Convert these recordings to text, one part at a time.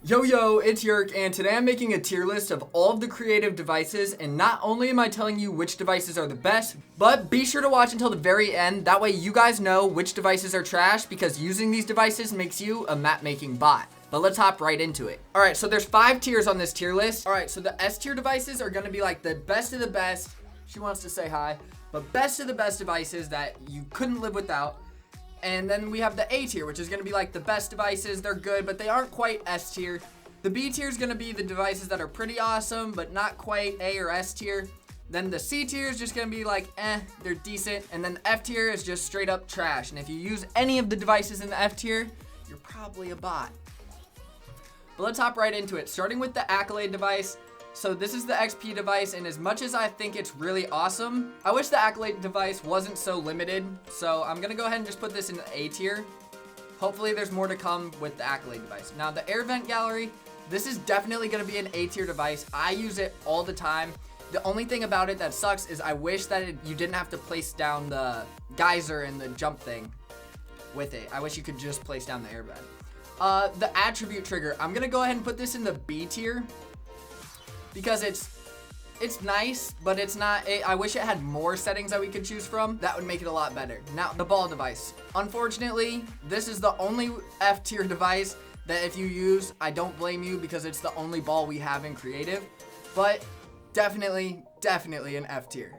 Yo, it's Yerk, and today I'm making a tier list of all of the creative devices, and not only am I telling you which devices are the best, but be sure to watch until the very end. That way you guys know which devices are trash, because using these devices makes you a map-making bot. But let's hop right into it. Alright, so there's 5 tiers on this tier list. Alright, so the S tier devices are gonna be like the best of the best. She wants to say hi. But best of the best devices that you couldn't live without. And then we have the A tier, which is going to be like the best devices. They're good, but they aren't quite S tier. The B tier is going to be the devices that are pretty awesome, but not quite A or S tier. Then the C tier is just going to be like, they're decent. And then the F tier is just straight up trash. And if you use any of the devices in the F tier, you're probably a bot. But let's hop right into it. Starting with the Accolade device. So this is the XP device, and as much as I think it's really awesome, I wish the Accolade device wasn't so limited. So I'm gonna go ahead and just put this in the A tier. Hopefully there's more to come with the Accolade device. Now the air vent gallery, this is definitely gonna be an A tier device. I use it all the time. The only thing about it that sucks is I wish that you didn't have to place down the geyser and the jump thing with it. I wish you could just place down the air vent. The attribute trigger, I'm gonna go ahead and put this in the B tier. Because it's nice, but it's not, I wish it had more settings that we could choose from. That would make it a lot better. Now, the ball device. Unfortunately, this is the only F tier device that if you use, I don't blame you because it's the only ball we have in creative. But definitely an F tier.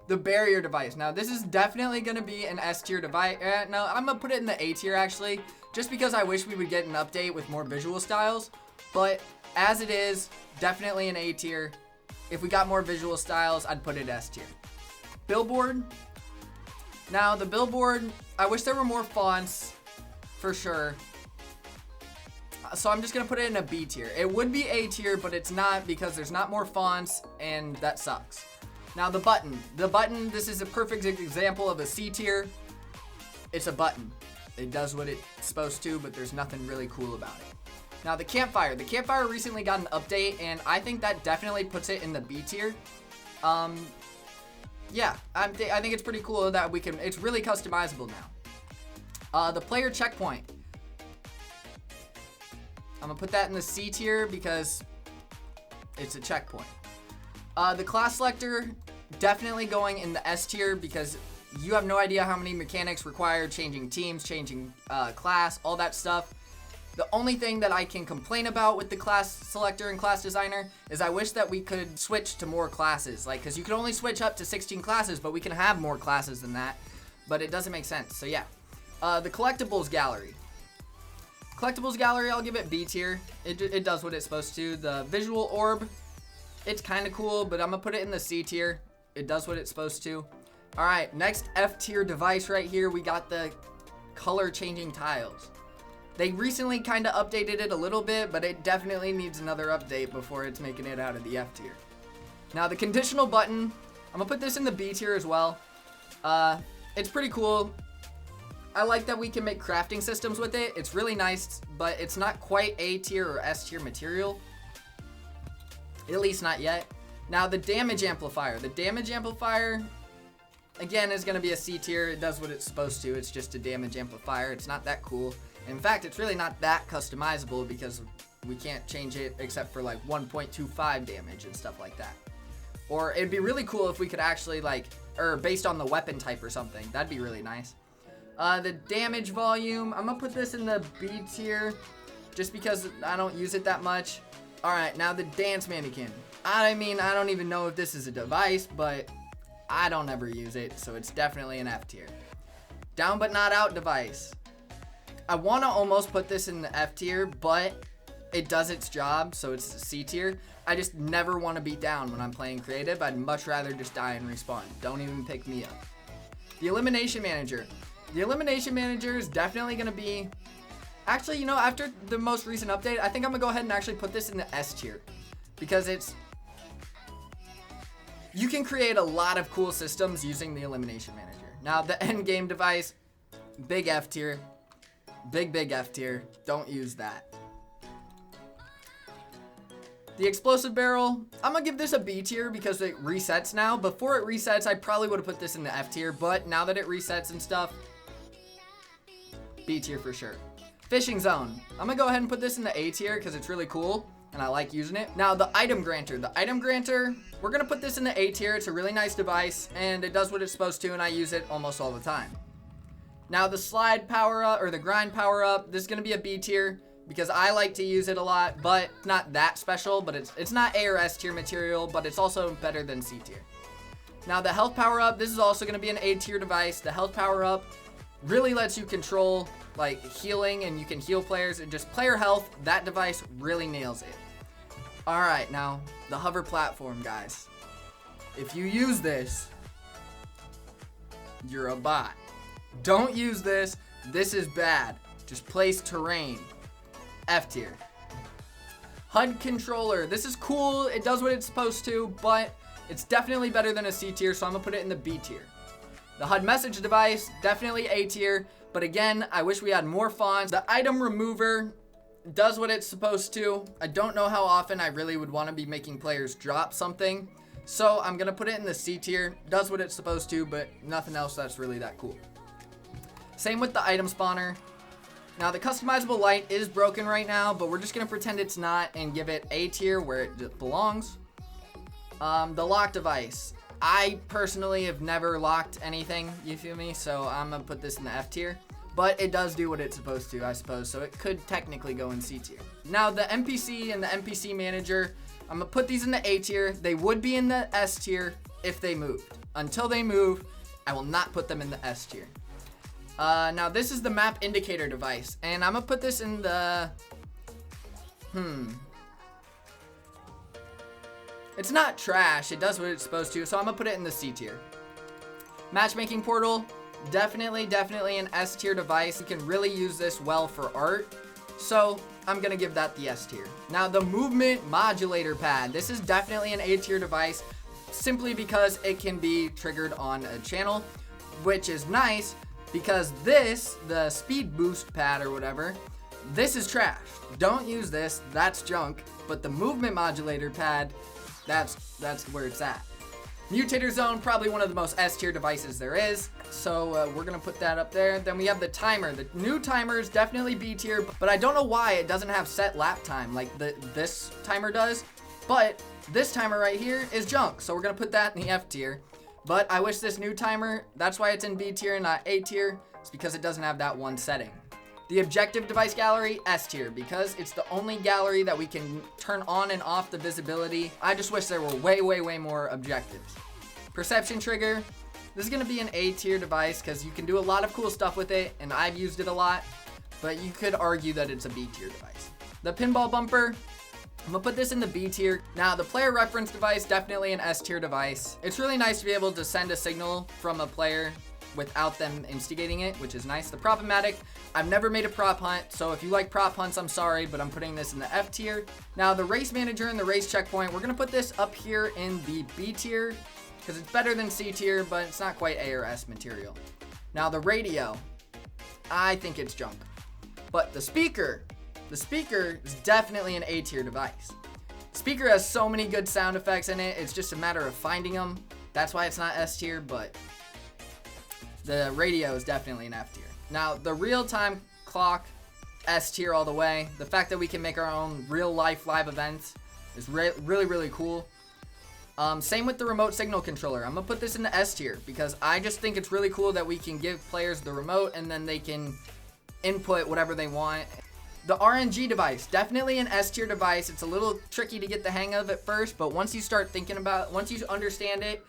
The barrier device. Now, this is definitely gonna be an S tier device. No, I'm gonna put it in the A tier actually, just because I wish we would get an update with more visual styles. But as it is, definitely an A tier. If we got more visual styles, I'd put it S tier. Billboard. Now, the Billboard, I wish there were more fonts, for sure. So I'm just going to put it in a B tier. It would be A tier, but it's not because there's not more fonts, and that sucks. Now, the button. The button, this is a perfect example of a C tier. It's a button. It does what it's supposed to, but there's nothing really cool about it. Now the Campfire. The Campfire recently got an update, and I think that definitely puts it in the B tier. Yeah, I think it's pretty cool that we can. It's really customizable now. The player checkpoint. I'm gonna put that in the C tier because it's a checkpoint. The class selector, definitely going in the S tier because you have no idea how many mechanics require changing teams, changing class, all that stuff. The only thing that I can complain about with the class selector and class designer is I wish that we could switch to more classes. Like, because you can only switch up to 16 classes, but we can have more classes than that. But it doesn't make sense, so yeah. The collectibles gallery. Collectibles gallery, I'll give it B tier. It does what it's supposed to. The visual orb, it's kind of cool, but I'm going to put it in the C tier. It does what it's supposed to. Alright, next F tier device right here, we got the color changing tiles. They recently kind of updated it a little bit, but it definitely needs another update before it's making it out of the F tier. Now the conditional button, I'm gonna put this in the B tier as well. It's pretty cool. I like that we can make crafting systems with it. It's really nice, but it's not quite A tier or S tier material. At least not yet. Now the damage amplifier. The damage amplifier, again, is gonna be a C tier. It does what it's supposed to. It's just a damage amplifier. It's not that cool. In fact, it's really not that customizable because we can't change it except for like 1.25 damage and stuff like that. Or it'd be really cool if we could actually or based on the weapon type or something. That'd be really nice. The damage volume, I'm gonna put this in the B tier just because I don't use it that much. Alright, now the dance mannequin. I mean, I don't even know if this is a device, but I don't ever use it, so it's definitely an F tier. Down but not out device. I want to almost put this in the F tier, but it does its job, so it's C tier. I just never want to be down when I'm playing creative. I'd much rather just die and respawn. Don't even pick me up. The elimination manager. The elimination manager is definitely going to be... Actually, you know, after the most recent update, I think I'm going to go ahead and actually put this in the S tier. Because it's... You can create a lot of cool systems using the elimination manager. Now, the end game device, big F tier. Big F tier. Don't use that. The explosive barrel, I'm gonna give this a B tier because it resets now. Before it resets, I probably would have put this in the F tier, but now that it resets and stuff, B tier for sure. Fishing zone. I'm gonna go ahead and put this in the A tier because it's really cool and I like using it. Now the item granter. The item granter, we're gonna put this in the A tier. It's a really nice device and it does what it's supposed to and I use it almost all the time. Now the slide power up or the grind power up, this is gonna be a B tier because I like to use it a lot, but it's not that special, but it's not A or S tier material, but it's also better than C tier. Now the health power up, this is also gonna be an A tier device. The health power up really lets you control like healing and you can heal players and just player health. That device really nails it. All right, now the hover platform, guys. If you use this, you're a bot. Don't use this. This is bad. Just place terrain. F tier. HUD controller. This is cool. It does what it's supposed to, but it's definitely better than a C tier, so I'm gonna put it in the B tier. The HUD Message Device, definitely A tier, but again, I wish we had more fonts. The item remover does what it's supposed to. I don't know how often I really would want to be making players drop something, so I'm gonna put it in the C tier. Does what it's supposed to, but nothing else that's really that cool. Same with the item spawner. Now the customizable light is broken right now, but we're just gonna pretend it's not and give it A tier where it belongs. The lock device. I personally have never locked anything, you feel me? So I'm gonna put this in the F tier, but it does do what it's supposed to, I suppose. So it could technically go in C tier. Now the NPC and the NPC manager, I'm gonna put these in the A tier. They would be in the S tier if they moved. Until they move, I will not put them in the S tier. Now this is the map indicator device, and I'm gonna put this in the, It's not trash, it does what it's supposed to, so I'm gonna put it in the C tier. Matchmaking portal, definitely an S tier device. You can really use this well for art, so I'm gonna give that the S tier. Now the movement modulator pad, this is definitely an A tier device, simply because it can be triggered on a channel, which is nice, because this, the speed boost pad or whatever, this is trash. Don't use this, that's junk, but the movement modulator pad, that's where it's at. Mutator zone, probably one of the most S tier devices there is, so we're gonna put that up there. Then we have the timer. The new timer is definitely B tier, but I don't know why it doesn't have set lap time like this timer does, but this timer right here is junk, so we're gonna put that in the F tier. But I wish this new timer, that's why it's in B tier and not A tier, it's because it doesn't have that one setting. The objective device gallery, S tier, because it's the only gallery that we can turn on and off the visibility. I just wish there were way more objectives. Perception trigger, this is gonna be an A tier device because you can do a lot of cool stuff with it and I've used it a lot, but you could argue that it's a B tier device. The pinball bumper, I'm gonna put this in the B tier. Now the player reference device, definitely an S tier device. It's really nice to be able to send a signal from a player without them instigating it, which is nice. The prop-o-matic, I've never made a prop hunt, so if you like prop hunts, I'm sorry, but I'm putting this in the F tier. Now the race manager and the race checkpoint, we're gonna put this up here in the B tier because it's better than C tier, but it's not quite A or S material. Now the radio, I think it's junk. But the speaker is definitely an A tier device. Speaker has so many good sound effects in it, it's just a matter of finding them. That's why it's not S tier, but the radio is definitely an F tier. Now, the real-time clock, S tier all the way. The fact that we can make our own real-life live events is really cool. Same with the remote signal controller. I'm gonna put this in the S tier because I just think it's really cool that we can give players the remote and then they can input whatever they want. The Rng device, definitely an S tier device. It's a little tricky to get the hang of at first, but once you start thinking about, once you understand it,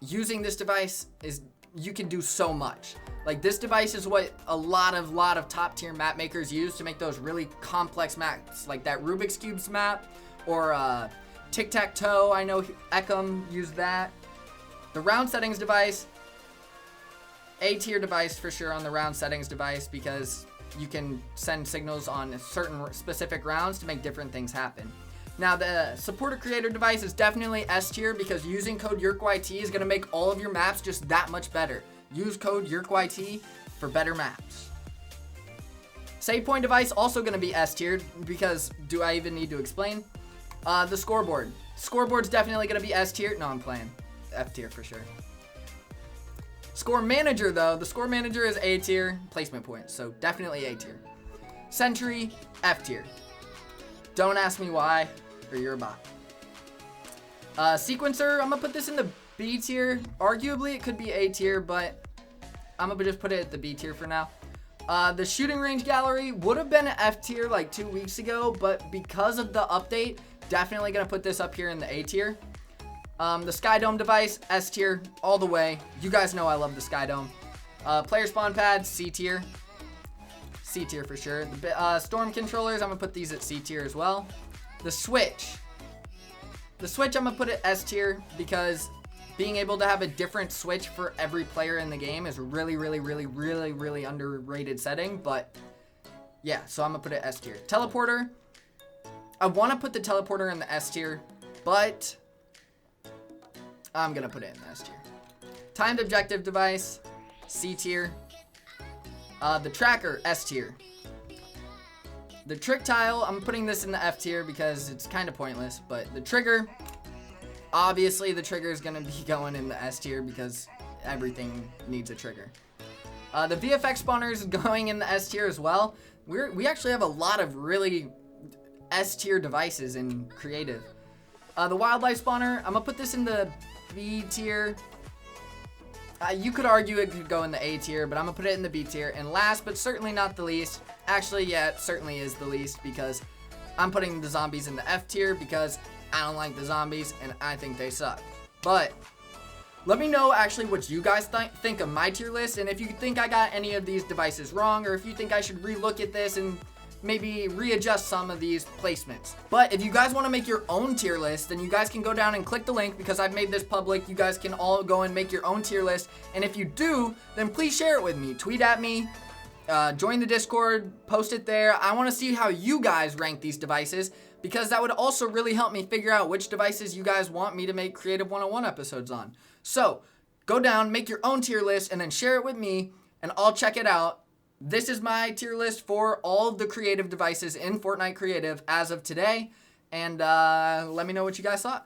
using this device is, you can do so much. Like this device is what a lot of top tier map makers use to make those really complex maps, like that Rubik's Cubes map or tic-tac-toe. I know Eckham used that. The round settings device, A tier device for sure on the round settings device because you can send signals on certain specific rounds to make different things happen. Now the supporter creator device is definitely S tier because using code YerkYT is gonna make all of your maps just that much better. Use code YerkYT for better maps. Save point device also gonna be S tier because do I even need to explain? The scoreboard. Scoreboard's definitely gonna be S tier. No, I'm playing. F tier for sure. Score manager though, the score manager is A tier, placement points, so definitely A tier. Sentry, F tier. Don't ask me why, or you're a bot. Sequencer, I'm gonna put this in the B tier. Arguably, it could be A tier, but I'm gonna just put it at the B tier for now. The shooting range gallery would have been F tier like 2 weeks ago, but because of the update, definitely gonna put this up here in the A tier. The Sky Dome device, S tier, all the way. You guys know I love the Sky Dome. Player spawn pad, C tier. C tier for sure. The storm controllers, I'm gonna put these at C tier as well. The Switch. The Switch, I'm gonna put it S tier because being able to have a different Switch for every player in the game is really underrated setting, but yeah, so I'm gonna put it S tier. Teleporter, I wanna put the teleporter in the S tier, but I'm gonna put it in the S tier. Timed objective device, C tier. The tracker, S tier. The trick tile, I'm putting this in the F tier because it's kind of pointless, but the trigger, obviously the trigger is gonna be going in the S tier because everything needs a trigger. The Vfx Spawner is going in the S tier as well. We actually have a lot of really S tier devices in creative. The Wildlife Spawner, I'm gonna put this in the B tier. You could argue it could go in the A tier, but I'm gonna put it in the B tier. And last, but certainly not the least, actually, yeah, it certainly is the least because I'm putting the zombies in the F tier because I don't like the zombies and I think they suck. But let me know actually what you guys think of my tier list, and if you think I got any of these devices wrong, or if you think I should relook at this and maybe readjust some of these placements. But if you guys want to make your own tier list, then you guys can go down and click the link because I've made this public. You guys can all go and make your own tier list. And if you do, then please share it with me. Tweet at me, join the Discord, post it there. I want to see how you guys rank these devices because that would also really help me figure out which devices you guys want me to make Creative 101 episodes on. So go down, make your own tier list, and then share it with me, and I'll check it out. This is my tier list for all of the creative devices in Fortnite Creative as of today, and let me know what you guys thought.